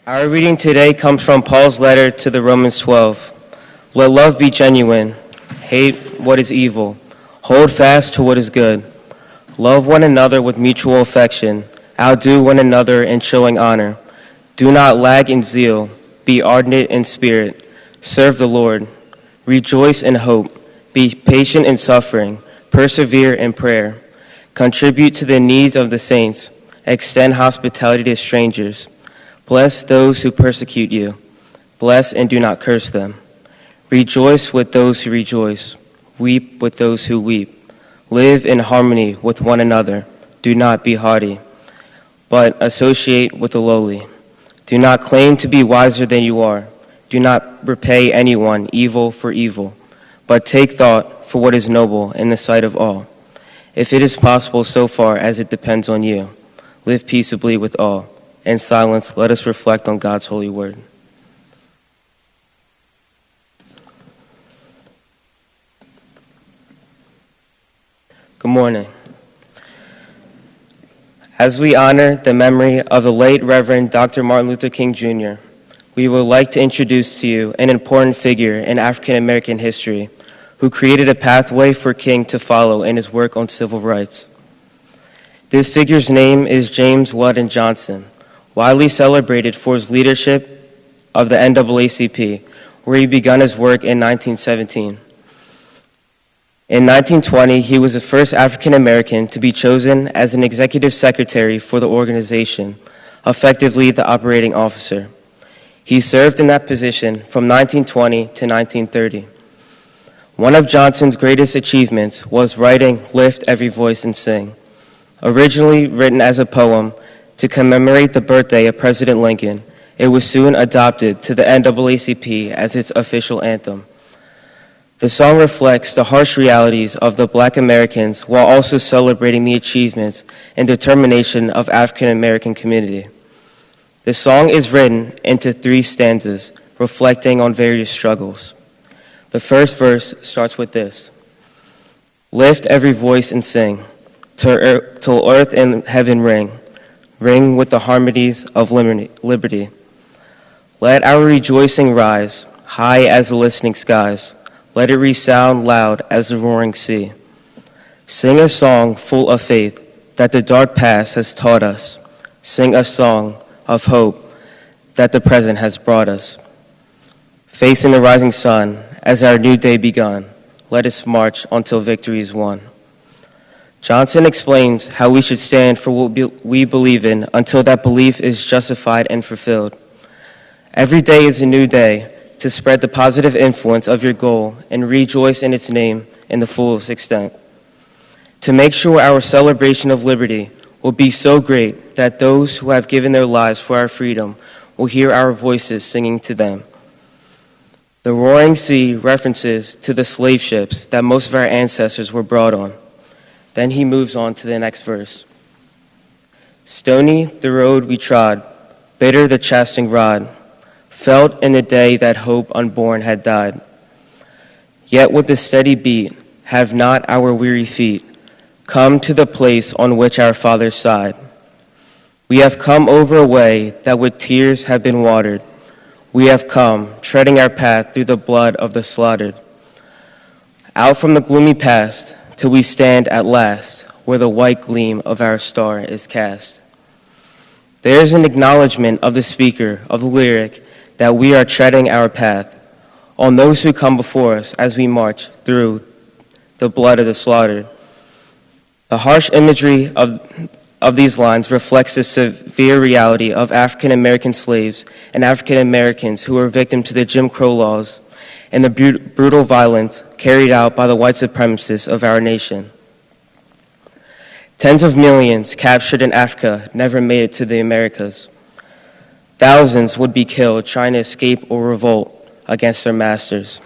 Our reading today comes from Paul's letter to the Romans 12. Let love be genuine. Hate what is evil. Hold fast to what is good. Love one another with mutual affection. Outdo one another in showing honor. Do not lag in zeal. Be ardent in spirit. Serve the Lord. Rejoice in hope. Be patient in suffering. Persevere in prayer. Contribute to the needs of the saints. Extend hospitality to strangers. Bless those who persecute you. Bless and do not curse them. Rejoice with those who rejoice. Weep with those who weep. Live in harmony with one another. Do not be haughty, but associate with the lowly. Do not claim to be wiser than you are. Do not repay anyone evil for evil, but take thought for what is noble in the sight of all. If it is possible so far as it depends on you, live peaceably with all. In silence, let us reflect on God's holy word. Good morning. As we honor the memory of the late Reverend Dr. Martin Luther King Jr., we would like to introduce to you an important figure in African American history who created a pathway for King to follow in his work on civil rights. This figure's name is James Weldon Johnson, widely celebrated for his leadership of the NAACP, where he began his work in 1917. In 1920, he was the first African American to be chosen as an executive secretary for the organization, effectively the operating officer. He served in that position from 1920 to 1930. One of Johnson's greatest achievements was writing Lift Every Voice and Sing. Originally written as a poem to commemorate the birthday of President Lincoln, it was soon adopted to the NAACP as its official anthem. The song reflects the harsh realities of the Black Americans while also celebrating the achievements and determination of African American community. The song is written into 3 stanzas, reflecting on various struggles. The first verse starts with this: Lift every voice and sing, till earth and heaven ring, ring with the harmonies of liberty. Let our rejoicing rise, high as the listening skies. Let it resound loud as the roaring sea. Sing a song full of faith that the dark past has taught us. Sing a song of hope that the present has brought us. Facing the rising sun as our new day begun, let us march until victory is won. Johnson explains how we should stand for what we believe in until that belief is justified and fulfilled. Every day is a new day to spread the positive influence of your goal and rejoice in its name in the fullest extent. To make sure our celebration of liberty will be so great that those who have given their lives for our freedom will hear our voices singing to them. The roaring sea references to the slave ships that most of our ancestors were brought on. Then he moves on to the next verse. Stony the road we trod, bitter the chastening rod, felt in the day that hope unborn had died. Yet with a steady beat have not our weary feet come to the place on which our fathers sighed. We have come over a way that with tears have been watered. We have come, treading our path through the blood of the slaughtered. Out from the gloomy past, till we stand at last where the white gleam of our star is cast. There is an acknowledgement of the speaker of the lyric that we are treading our path on those who come before us as we march through the blood of the slaughtered. The harsh imagery of these lines reflects the severe reality of African American slaves and African Americans who were victim to the Jim Crow laws and the brutal violence carried out by the white supremacists of our nation. Tens of millions captured in Africa never made it to the Americas. Thousands would be killed trying to escape or revolt against their masters.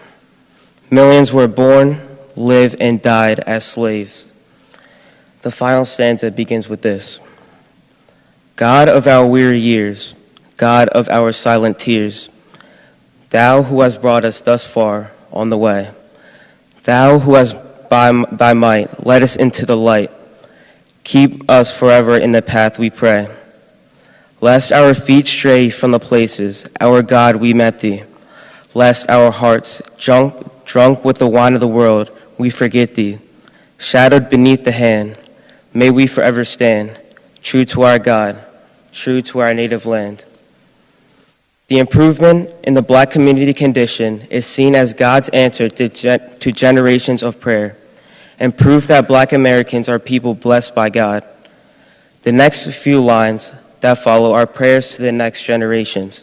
Millions were born, lived, and died as slaves. The final stanza begins with this: God of our weary years, God of our silent tears, Thou who hast brought us thus far on the way, Thou who hast by thy might led us into the light, keep us forever in the path we pray. Lest our feet stray from the places, our God, we met thee. Lest our hearts, drunk with the wine of the world, we forget thee. Shadowed beneath the hand, may we forever stand, true to our God, true to our native land. The improvement in the Black community condition is seen as God's answer to generations of prayer, and proof that Black Americans are people blessed by God. The next few lines that follow are prayers to the next generations,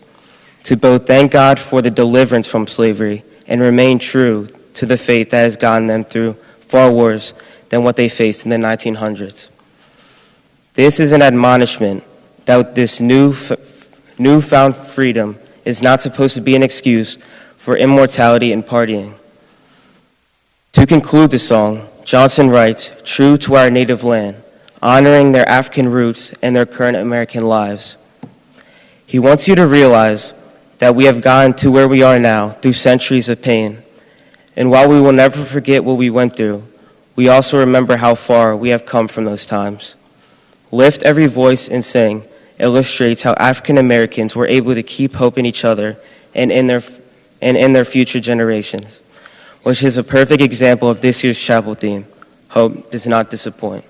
to both thank God for the deliverance from slavery and remain true to the faith that has gotten them through far worse than what they faced in the 1900s. This is an admonishment that this newfound freedom is not supposed to be an excuse for immortality and partying. To conclude the song, Johnson writes, "True to our native land, honoring their African roots and their current American lives." He wants you to realize that we have gotten to where we are now through centuries of pain. And while we will never forget what we went through, we also remember how far we have come from those times. Lift Every Voice and Sing illustrates how African Americans were able to keep hope in each other and in their future generations, which is a perfect example of this year's chapel theme, Hope Does Not Disappoint.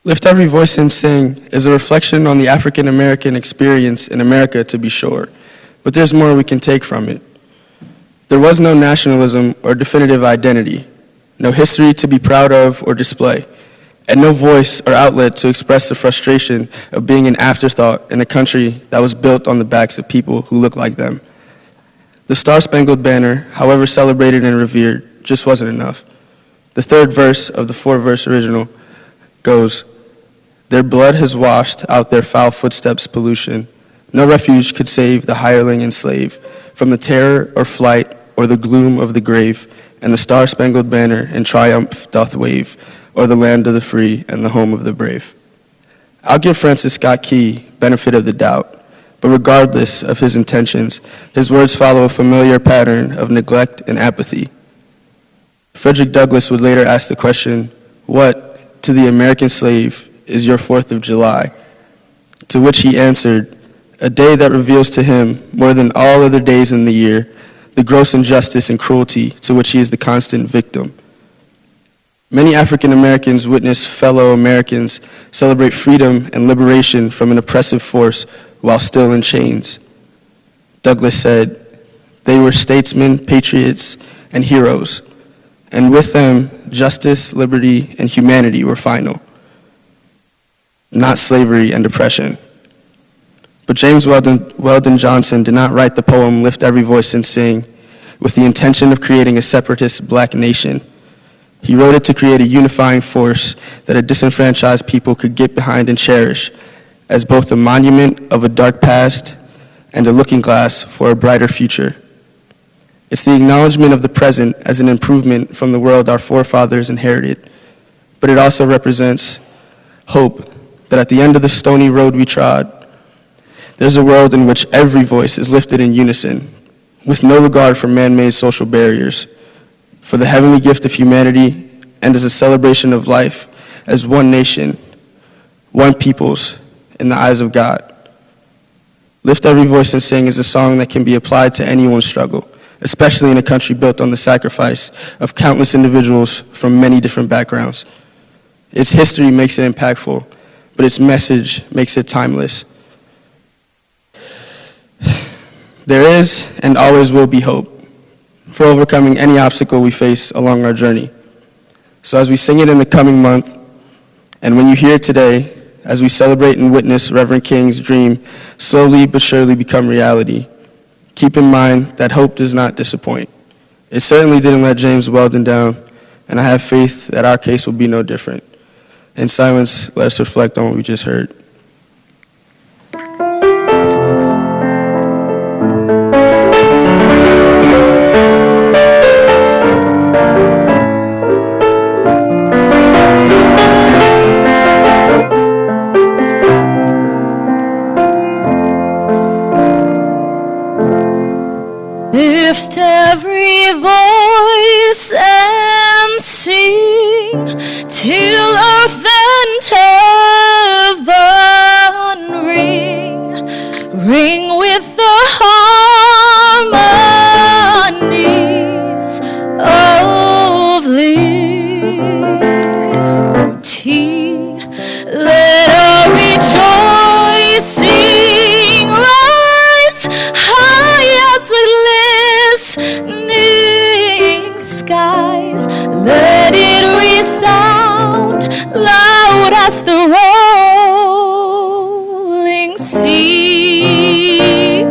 Lift Every Voice and Sing is a reflection on the African American experience in America, to be sure, but there's more we can take from it. There was no nationalism or definitive identity, no history to be proud of or display, and no voice or outlet to express the frustration of being an afterthought in a country that was built on the backs of people who look like them. The Star-Spangled Banner, however celebrated and revered, just wasn't enough. The third verse of the four-verse original goes, "Their blood has washed out their foul footsteps' pollution. No refuge could save the hireling and slave from the terror or flight or the gloom of the grave, and the Star-Spangled Banner in triumph doth wave, or the land of the free and the home of the brave." I'll give Francis Scott Key benefit of the doubt, but regardless of his intentions, his words follow a familiar pattern of neglect and apathy. Frederick Douglass would later ask the question, "What, to the American slave, is your 4th of July?" To which he answered, "A day that reveals to him, more than all other days in the year, the gross injustice and cruelty to which he is the constant victim." Many African Americans witness fellow Americans celebrate freedom and liberation from an oppressive force while still in chains. Douglass said, "They were statesmen, patriots, and heroes, and with them, justice, liberty, and humanity were final, not slavery and oppression." But James Weldon Johnson did not write the poem Lift Every Voice and Sing with the intention of creating a separatist Black nation. He wrote it to create a unifying force that a disenfranchised people could get behind and cherish as both a monument of a dark past and a looking glass for a brighter future. It's the acknowledgement of the present as an improvement from the world our forefathers inherited, but it also represents hope that at the end of the stony road we trod, there's a world in which every voice is lifted in unison, with no regard for man-made social barriers, for the heavenly gift of humanity, and as a celebration of life as one nation, one peoples, in the eyes of God. Lift Every Voice and Sing is a song that can be applied to anyone's struggle, especially in a country built on the sacrifice of countless individuals from many different backgrounds. Its history makes it impactful, but its message makes it timeless. There is and always will be hope for overcoming any obstacle we face along our journey. So as we sing it in the coming month, and when you hear it today, as we celebrate and witness Reverend King's dream slowly but surely become reality, keep in mind that hope does not disappoint. It certainly didn't let James Weldon down, and I have faith that our case will be no different. In silence, let us reflect on what we just heard. Lift every voice and sing till earth and heaven ring with the harmonies of liberty. Let our rejoicing rise high as the listening skies. Let it resound loud as the rolling sea.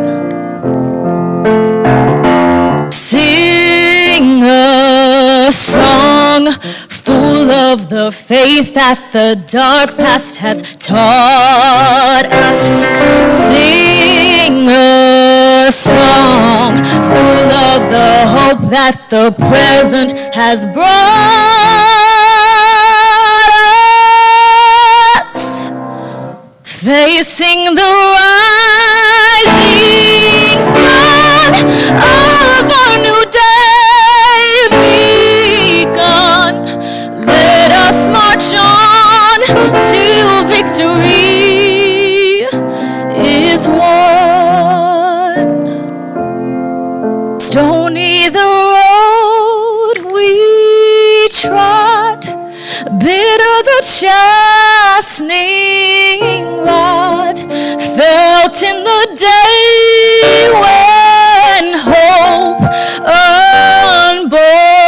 Sing a song full of the faith that the dark past has taught us. Sing a song full of the hope that the present has brought us. Facing the rising sun of our new day begun. Let us march on till victory is won. Stony the road we trod, bitter the chastening rod, felt in the day when hope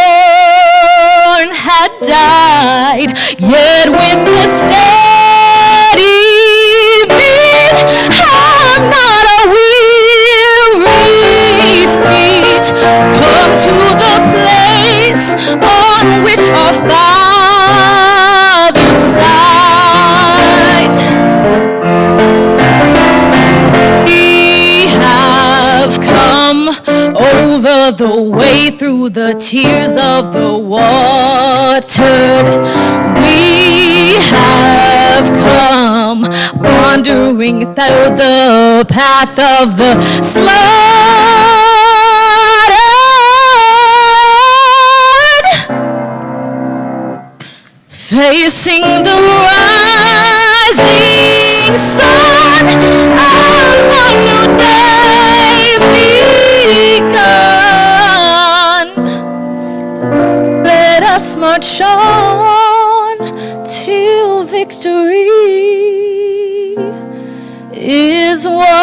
unborn had died. Yet with the steady beat of not a weary feet, come to the place on which our Father died. We have come over the way through the tears of the watered. We have come wandering through the path of the slaughtered, facing the rising sun of a new day begun. Let us march on till victory is won.